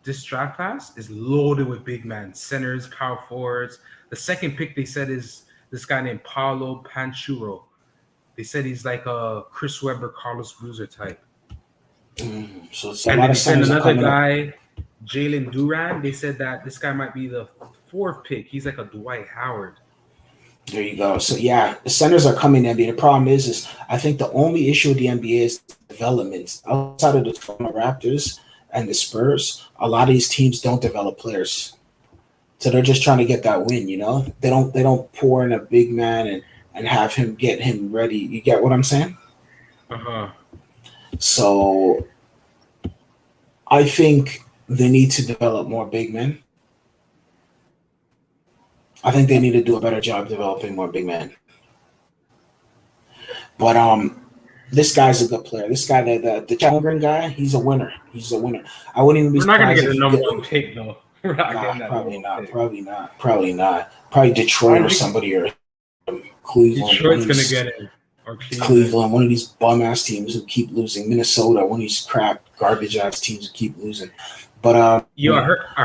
this draft class is loaded with big men, centers, power forwards. The second pick they said is this guy named Paulo Panchuro. They said he's like a Chris Webber, Carlos Boozer type. So it's a And lot then of they said centers are another coming up. guy, Jalen Duran. They said that this guy might be the fourth pick. He's like a Dwight Howard. There you go. So yeah, the centers are coming in the NBA. The problem is I think the only issue with the NBA is development. Outside of the Toronto Raptors and the Spurs, a lot of these teams don't develop players. So they're just trying to get that win, you know? They don't pour in a big man and have him get him ready. You get what I'm saying? Uh-huh. So I think they need to develop more big men. I think they need to do a better job developing more big men. But this guy's a good player. This guy, the Holmgren guy, he's a winner. He's a winner. I wouldn't even be We're not gonna surprised get if the number one pick though. We're not getting that probably number not. one pick. Probably not. Probably Detroit or somebody or Cleveland. Detroit's gonna get it. Or Cleveland, one of these bum ass teams who keep losing. Minnesota, one of these crap garbage ass teams who keep losing. But I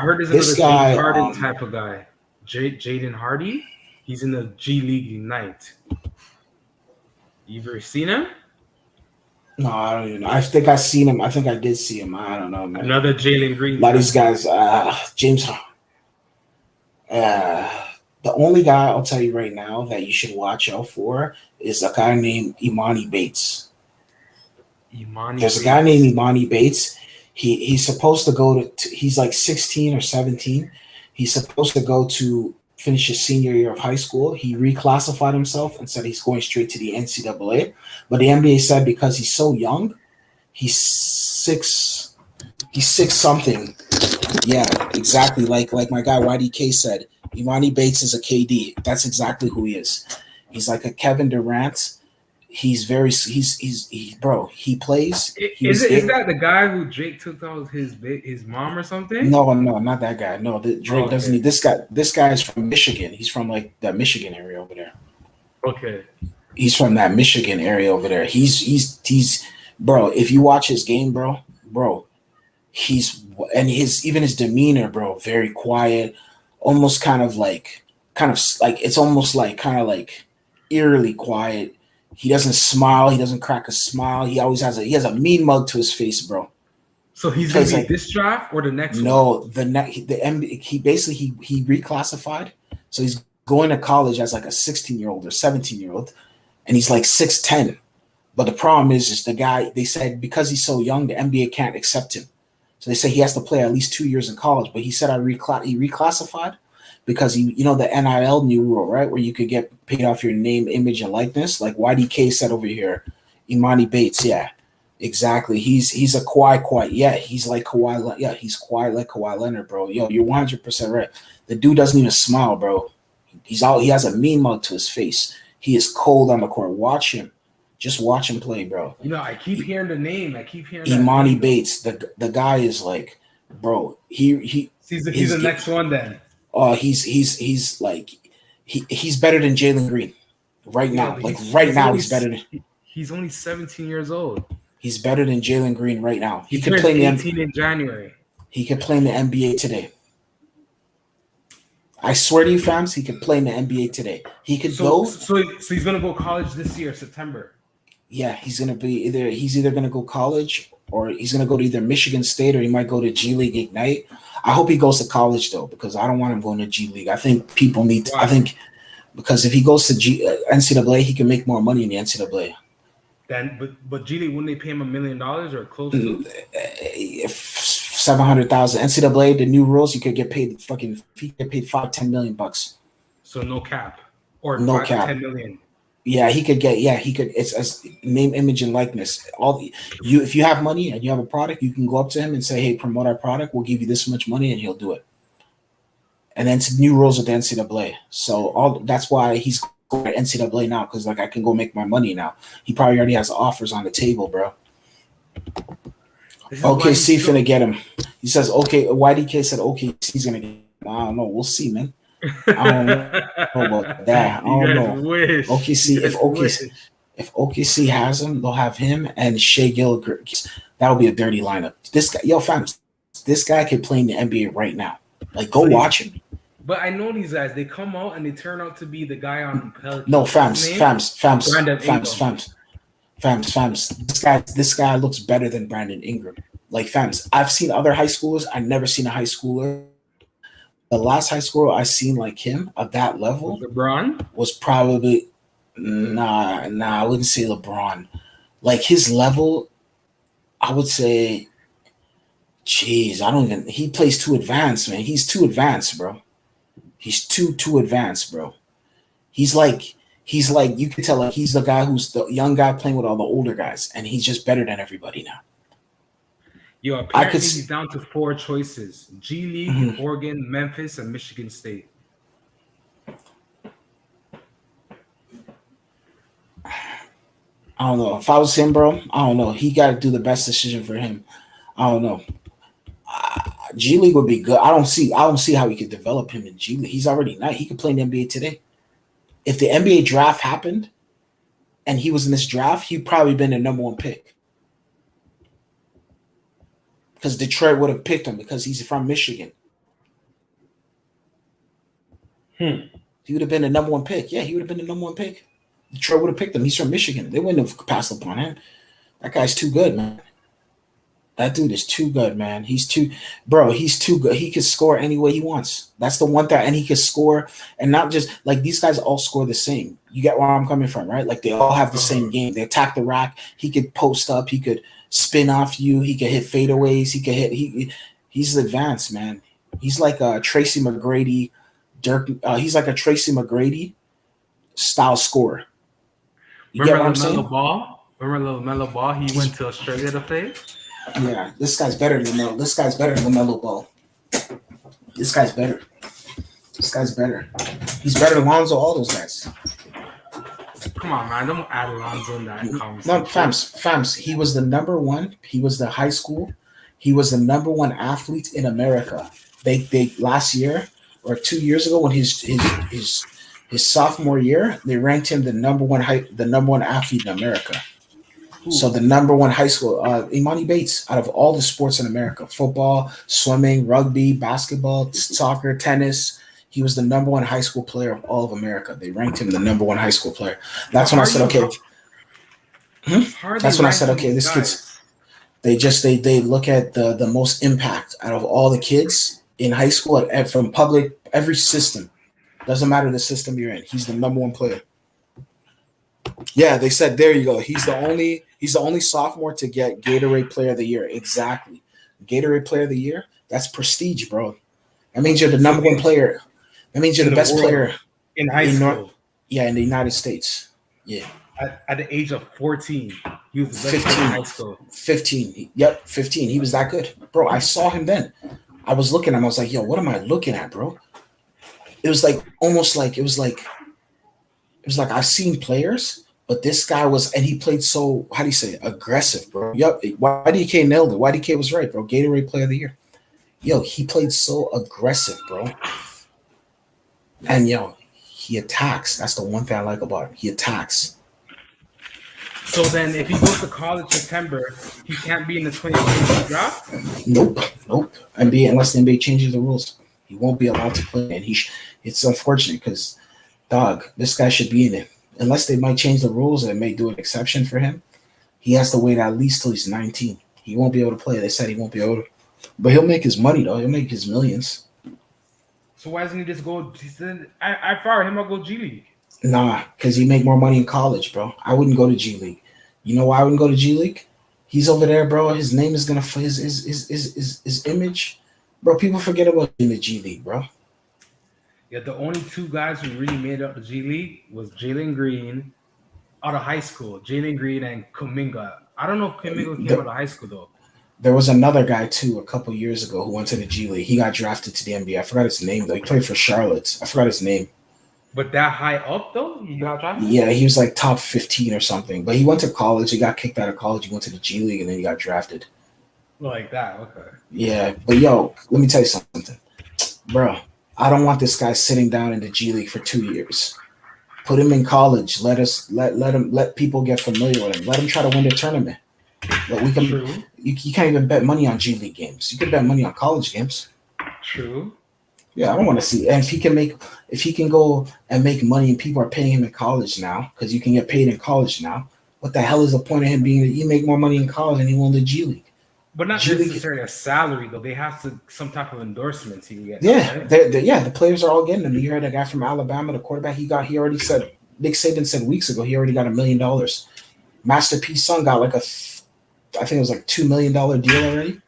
heard there's this another guy, James Harden type of guy. Jaden Hardy. He's in the G League Ignite. You ever seen him? No, I don't even know. I think I seen him. I think I did see him. I don't know, man. Another Jalen Green. A lot of these guys, James. The only guy I'll tell you right now that you should watch out for is a guy named Imani Bates. There's a guy named Imani Bates. He's supposed to go to. He's like 16 or 17. He's supposed to go to finish his senior year of high school. He reclassified himself and said he's going straight to the NCAA. But the NBA said because he's so young, he's six something. Yeah, exactly. Like my guy YDK said, Imani Bates is a KD. That's exactly who he is. He's like a Kevin Durant. He's bro. He plays. Is that the guy who Drake took out his mom or something? No, not that guy. No, Drake doesn't need this guy. This guy is from Michigan. He's from like that Michigan area over there. Okay. He's from that Michigan area over there. He's bro. If you watch his game, bro, his demeanor, bro, very quiet, almost kind of like it's almost like kind of like eerily quiet. He doesn't smile. He doesn't crack a smile. He always has a mean mug to his face, bro. So he's gonna be this draft or the next one? No, the NBA. He basically he reclassified, so he's going to college as like a 16-year-old or 17-year-old, and he's like 6'10". But the problem is the guy. They said because he's so young, the NBA can't accept him. So they say he has to play at least 2 years in college. But he said he reclassified because the NIL new rule, right, where you could get paid off your name, image, and likeness. Like YDK said over here, Imani Bates, yeah, exactly. He's a quiet. Yeah, he's like Kawhi. Yeah, he's quiet like Kawhi Leonard, bro. Yo, you're 100% right. The dude doesn't even smile, bro. He has a mean mug to his face. He is cold on the court. Watch him. Just watch him play, bro. I keep hearing the name. Imani Bates. The guy is like, bro. He's the next one then. He's like he's better than Jalen Green right now. He's better than. He's only 17 years old. He's better than Jalen Green right now. He could play 18 in January. He could play in the NBA today. I swear to you, fams, he could play in the NBA today. He could go. So he's gonna go college this year, September. Yeah, he's either gonna go college or he's gonna go to either Michigan State or he might go to G League Ignite. I hope he goes to college though, because I don't want him going to G League. I think people need to. Wow. I think because if he goes to NCAA, he can make more money in the NCAA. Then, but G League, wouldn't they pay him $1 million or close to? 700,000 NCAA. The new rules, you could get paid $5-10 million bucks. So no cap or no cap. 10 million. Yeah, he could. It's as name, image, and likeness. If you have money and you have a product, you can go up to him and say, "Hey, promote our product. We'll give you this much money," and he'll do it. And then it's new rules with the NCAA. So that's why he's going to NCAA now, because I can go make my money now. He probably already has offers on the table, bro. This is why OKC he's finna get him. He says, okay, YDK said OKC's gonna get him. I don't know. We'll see, man. I don't know about that. I You don't guys know. wish. You OKC, guys wish. if OKC has him, they'll have him and Shea Gilgeous. That'll be a dirty lineup. This guy, yo, fam, this guy could play in the NBA right now. Like, go watch him. But I know these guys. They come out and they turn out to be the guy on Pelicans. No, fams. This guy looks better than Brandon Ingram. Like, fams, I've seen other high schoolers. I've never seen a high schooler. The last high schooler I seen like him at that level LeBron was probably nah. I wouldn't say LeBron. Like his level, I would say. Jeez, I don't even. He plays too advanced, man. He's too advanced, bro. He's too advanced, bro. He's like you can tell like he's the guy who's the young guy playing with all the older guys, and he's just better than everybody now. Yo, apparently he's down to 4 choices: G League, Oregon, Memphis, and Michigan State. I don't know. If I was him, bro, I don't know. He got to do the best decision for him. I don't know. G League would be good. I don't see how he could develop him in G League. He's already nice. He could play in the NBA today. If the NBA draft happened and he was in this draft, he'd probably been the number 1 pick. Because Detroit would have picked him because he's from Michigan. He would have been the number 1 pick. Yeah, he would have been the number 1 pick. Detroit would have picked him. He's from Michigan. They wouldn't have passed upon him. That guy's too good, man. That dude is too good, man. He's too good. He can score any way he wants. That's the one thing. And he can score, and not just like these guys all score the same. You get where I'm coming from, right? Like they all have the same game. They attack the rack. He could post up. He could spin off you. He could hit fadeaways. He could hit. He's advanced, man. He's like a Tracy McGrady, Dirk. He's like a Tracy McGrady style scorer. You get what I'm saying? Remember LaMelo Ball? He went to Australia to play. Yeah, this guy's better than LaMelo. This guy's better than LaMelo Ball. This guy's better. He's better than Lonzo, all those guys. Come on, man. Don't add Lonzo in that conversation. No, Fams. He was the number 1. He was the high school. He was the number 1 athlete in America. They last year or 2 years ago when his sophomore year, they ranked him the number 1 athlete in America. So the number 1 high school, Imani Bates, out of all the sports in America, football, swimming, rugby, basketball, soccer, tennis, he was the number 1 high school player of all of America. They ranked him the number 1 high school player. That's when I said, okay. That's when I said, okay, this kid's. They look at the most impact out of all the kids in high school from public every system. Doesn't matter the system you're in. He's the number 1 player. Yeah, they said there you go. He's the only sophomore to get Gatorade Player of the Year. Exactly. Gatorade Player of the Year, that's prestige, bro. That means you're the number 1 player. That means you're the best player in high school. In the United States. Yeah. At the age of 14, he was the best player in high school. 15. Yep, 15. He was that good. Bro, I saw him then. I was looking at him. I was like, yo, what am I looking at, bro? It was like I've seen players, but this guy was, and he played so, how do you say it? Aggressive, bro. Yup. YDK nailed it. YDK was right, bro. Gatorade Player of the Year. Yo, he played so aggressive, bro. And yo, he attacks. That's the one thing I like about him. He attacks. So then if he goes to college in September, he can't be in the 2020 draft? Nope. NBA, unless the NBA changes the rules, he won't be allowed to play. And it's unfortunate because, dog, this guy should be in it. Unless they might change the rules and may do an exception for him, he has to wait at least till he's 19. He won't be able to play. They said he won't be able to. But he'll make his money, though. He'll make his millions. So why doesn't he just go? He said, I fired him. I'll go G League. Nah, because he make more money in college, bro. I wouldn't go to G League. You know why I wouldn't go to G League? He's over there, bro. His name is gonna his image, bro. People forget about him in the G League, bro. Yeah, the only 2 guys who really made up the G League was Jalen Green out of high school. Jalen Green and Kuminga. I don't know if Kuminga came out of high school though. There was another guy too a couple years ago who went to the G League. He got drafted to the NBA. I forgot his name though. He played for Charlotte. I forgot his name. But that high up though, he got drafted. Yeah, he was like top 15 or something. But he went to college. He got kicked out of college. He went to the G League and then he got drafted. Like that. Okay. Yeah, but yo, let me tell you something, bro. I don't want this guy sitting down in the G League for 2 years. Put him in college. Let people get familiar with him. Let him try to win the tournament. But we can. True. You can't even bet money on G League games. You can bet money on college games. True. Yeah, I don't want to see. And if he can go and make money, and people are paying him in college now because you can get paid in college now. What the hell is the point of him being that you make more money in college and he won the G League? But not G League, necessarily a salary though. They have to some type of endorsements he can get. yeah, Right? the players are all getting them. You heard that guy from Alabama, the quarterback. He already said. Nick Saban said weeks ago he already got $1 million. Master P's son got like I think it was like $2 million deal already.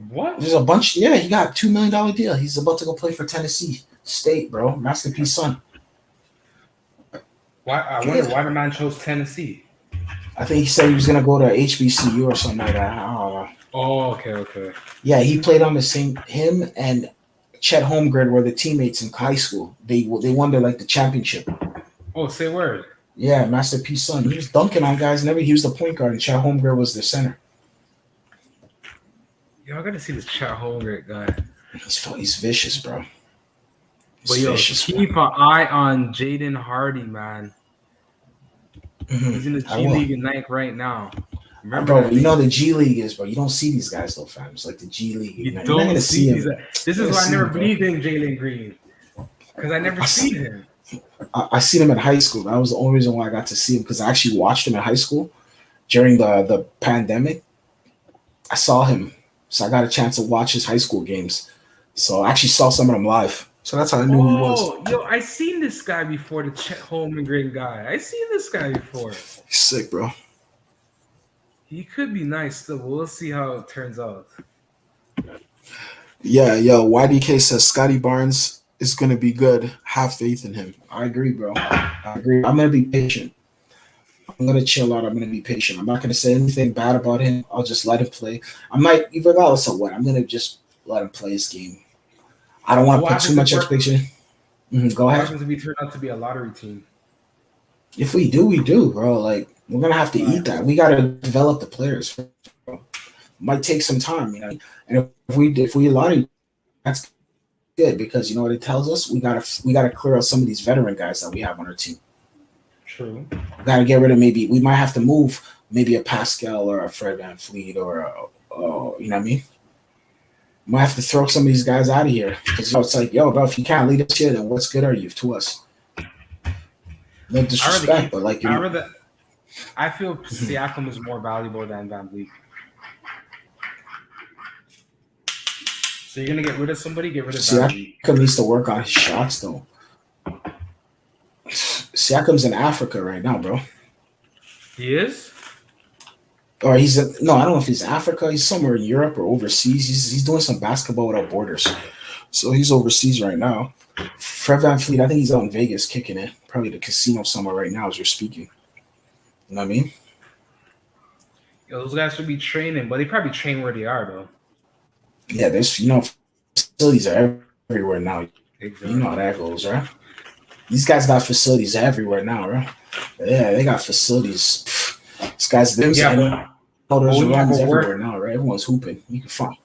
What? There's a bunch. Yeah, he got $2 million deal. He's about to go play for Tennessee State, bro. Master P's son. Why? I wonder why the man chose Tennessee. I think he said he was gonna go to HBCU or something like that. I don't know. Oh, okay. Yeah, he played on the same. Him and Chet Holmgren were the teammates in high school. They won the championship. Oh, say word. Yeah, Master P's son. He was dunking on guys and everything. He was the point guard, and Chet Holmgren was the center. Yo, I gotta see this Chet Holmgren guy. He's vicious, bro. But yo, keep an eye on Jaden Hardy, man. Mm-hmm. He's in the G League Ignite right now. Remember, bro, you know the G League is, bro. You don't see these guys though, fam. It's like the G League. You don't see these. This is why I never believed in Jalen Green, because I never seen him. I seen him in high school. That was the only reason why I got to see him, because I actually watched him in high school during the pandemic. I saw him, so I got a chance to watch his high school games. So I actually saw some of them live. So that's how I knew who he was. Yo, I seen this guy before, the Chet Holmgren guy. I seen this guy before. He's sick, bro. He could be nice still. We'll see how it turns out. Yeah, yo, YDK says Scotty Barnes is going to be good. Have faith in him. I agree, bro. I agree. I'm going to be patient. I'm going to chill out. I'm going to be patient. I'm not going to say anything bad about him. I'll just let him play. I might, regardless of what, I'm going to just let him play his game. I don't want to put too much expectation. Go ahead. What happens if we turn out to be a lottery team? If we do, we do, bro. Like, we're going to have to eat that. We got to develop the players, bro. Might take some time, you know. And if we lottery, that's good, because you know what it tells us? We gotta clear out some of these veteran guys that we have on our team. True. We gotta get rid of, we might have to move maybe a Pascal or a Fred VanVleet or you know what I mean? Might have to throw some of these guys out of here, because it's like, yo, bro, if you can't lead us here, then what's good are you to us? No disrespect, but like, I feel Siakam is more valuable than VanVleet. So you're gonna get rid of somebody? Get rid of VanVleet. Siakam needs to work on his shots, though. Siakam's in Africa right now, bro. He is? Or I don't know if he's in Africa. He's somewhere in Europe or overseas. He's doing some basketball without borders. So he's overseas right now. Fred VanVleet, I think he's out in Vegas kicking it. Probably the casino somewhere right now as you're speaking. You know what I mean? Yo, those guys should be training, but they probably train where they are, though. Yeah, there's, facilities are everywhere now. Exactly. You know how that goes, right? These guys got facilities everywhere now, right? Yeah, they got facilities. These guys, there's runs everywhere now, right? Everyone's hooping. You can find.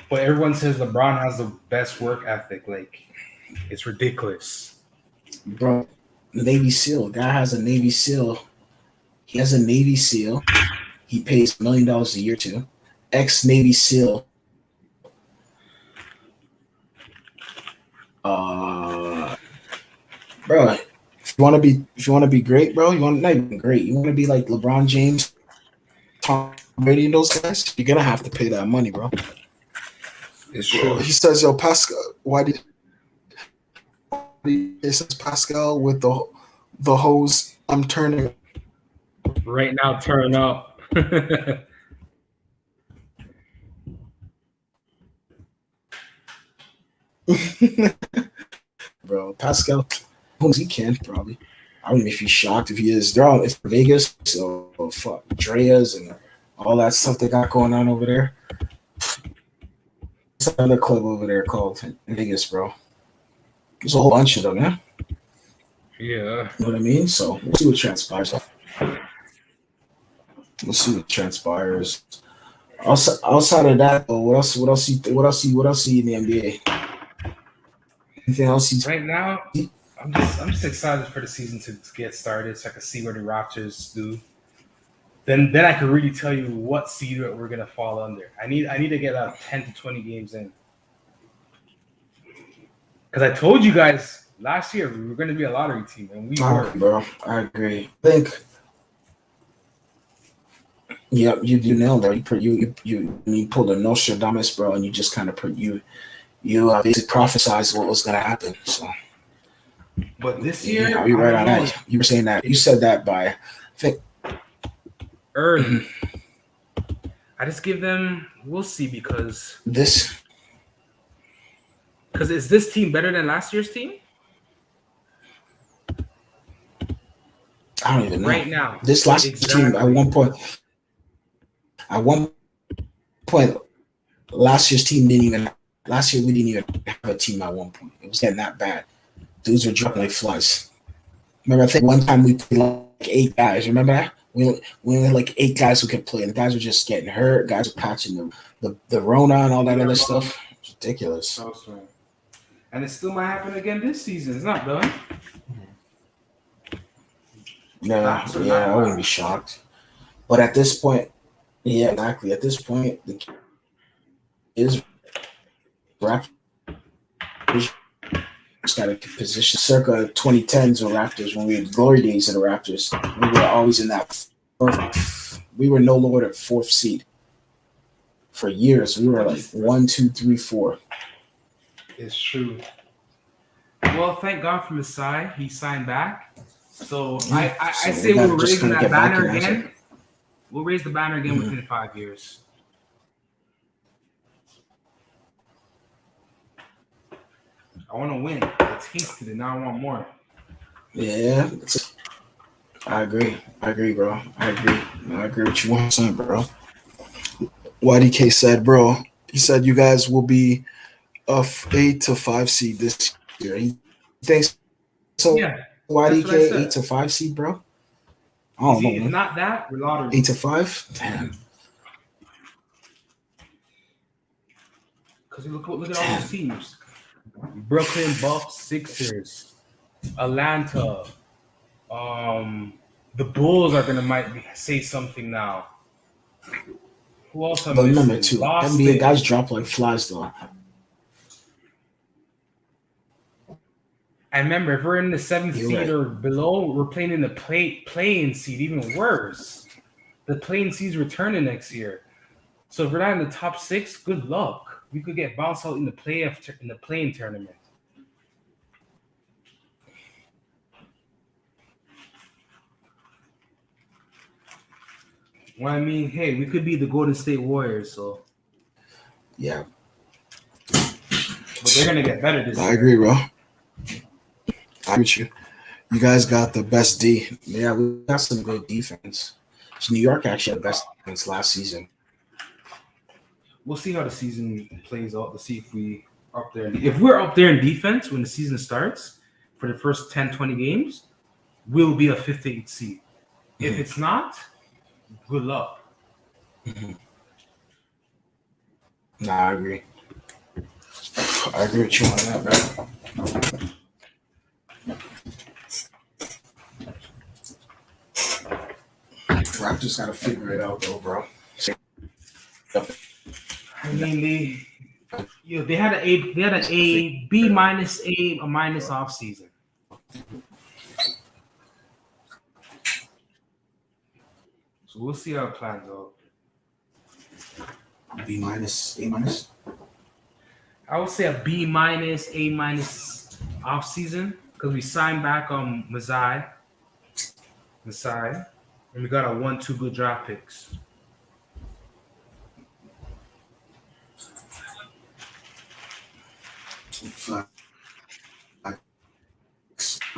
But everyone says LeBron has the best work ethic. Like, it's ridiculous. Bro, Navy SEAL. Guy has a Navy SEAL. He has a Navy SEAL. He pays $1 million a year to. Ex-Navy SEAL. Bro, if you want to be great, bro, not even great. You want to be like LeBron James, Tom Brady, and those guys. You're gonna have to pay that money, bro. It's true. He says, "Yo, Pascal, he says Pascal with the hose. I'm turning right now. Turn up." Bro, Pascal, he can probably. I don't know if he's shocked if he is. They're all it's Vegas, so fuck Dreas and all that stuff they got going on over there. There's another club over there called Vegas, bro. There's a whole bunch of them, yeah. Yeah. You know what I mean? So we'll see what transpires. outside of that, though, what else see in the NBA? Anything else you Right now, see? I'm just excited for the season to get started, so I can see where the Raptors do. Then I can really tell you what seed we're gonna fall under. I need to get 10 to 20 games in. Because I told you guys last year we were gonna be a lottery team, and we were. Bro, I agree. I think, yeah, you nailed it. You pulled a Nostradamus, bro, and you just kind of basically prophesized what was gonna happen. So But this yeah, year, you're I right don't on know. that. You were saying that. You said that by, I think, Early. I just give them. We'll see because this. is this team better than last year's team I don't even know. right now? This last team Exactly. at one point, last year's team didn't even. Last year we didn't even have a team at one point. It was getting that bad. Dudes were dropping like flies. Remember, I think one time we played like 8 guys. Remember that? We only had like 8 guys who could play, and the guys were just getting hurt. Guys were patching the Rona and all that other stuff. It's ridiculous. And it still might happen again this season. It's not done. Yeah, I wouldn't be shocked. But at this point, yeah, exactly. At this point, the is Raptors got a position circa 2010s with Raptors when we had glory days of the Raptors. We were always in that. We were no lower than 4th seed for years. We were like 1, 2, 3, 4. It's true. Well, thank God for Masai. He signed back. So I say we'll raise that banner again. We'll raise the banner again within 5 years. I want to win. I tasted it. Now I want more. Yeah. I agree, bro. I agree with you 100%, bro. YDK said, bro, he said you guys will be a 8 to 5 seed this year. He thinks so. Yeah. YDK 8 to 5 seed, bro. I don't know, if man. not that, we're lottery. 8 to 5? Damn. Because look at all those teams. Brooklyn Bucks, Sixers, Atlanta. The Bulls are might say something now. Who else? But remember too, NBA guys drop like flies though. And remember, if we're in the 7th seed or below, we're playing in the play-in seed. Even worse, the play-in seed's returning next year. So if we're not in the top 6, good luck. We could get bounced out in the play-in tournament. Well, I mean, hey, we could be the Golden State Warriors, so yeah. But they're gonna get better this year. I agree, bro. I agree with you. You guys got the best D. Yeah, we got some good defense. New York actually had the best defense last season. We'll see how the season plays out to see if we're up there in defense when the season starts for the first 10, 20 games, we'll be a 5th, 8th seed. If it's not, good luck. Nah, I agree. I agree with you on that, bro. Raptors gotta figure it out though, bro. I mean, they had a B minus a minus off season. So we'll see how it plans out. B minus, A minus. I would say a B minus, A minus off season because we signed back on Masai, and we got a 1-2 good draft picks.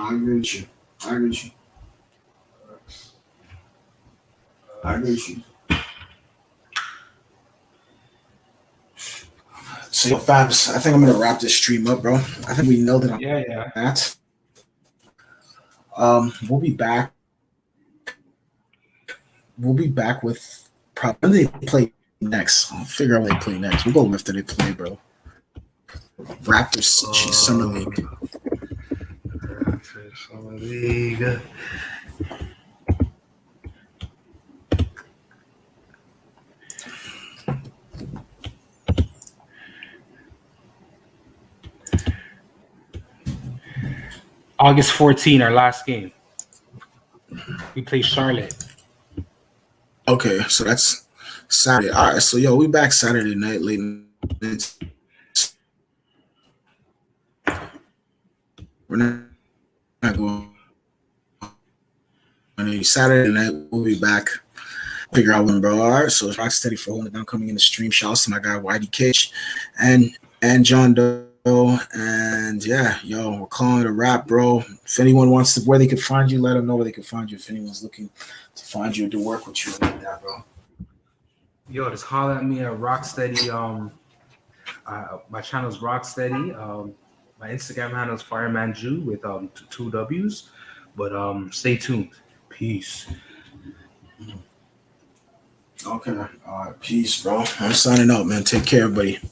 I agree with you. I agree with you. So, Fabs, I think I'm gonna wrap this stream up, bro. I think we know that. Yeah. That. We'll be back. We'll be back with probably they play next. I'll figure out when they play next. We'll go after they play, bro. Raptors Summer League. Raptors Summer League. August 14, our last game. We play Charlotte. Okay, so that's Saturday. All right, so yo, we back Saturday night, late night. We're not going. Saturday night, we'll be back. Figure out when, bro. All right, so it's Rocksteady for holding it down, coming in the stream. Shouts to my guy Whitey Cage and John Doe. And yeah, yo, we're calling it a wrap, bro. If anyone wants to where they can find you, let them know where they can find you. If anyone's looking to find you or to work with you like that, bro. Yo, just holler at me at Rocksteady. My channel is Rocksteady. My Instagram handle is Fireman Jew with two W's. But stay tuned. Peace. Okay. All right. Peace, bro. I'm signing out, man. Take care, everybody. Peace.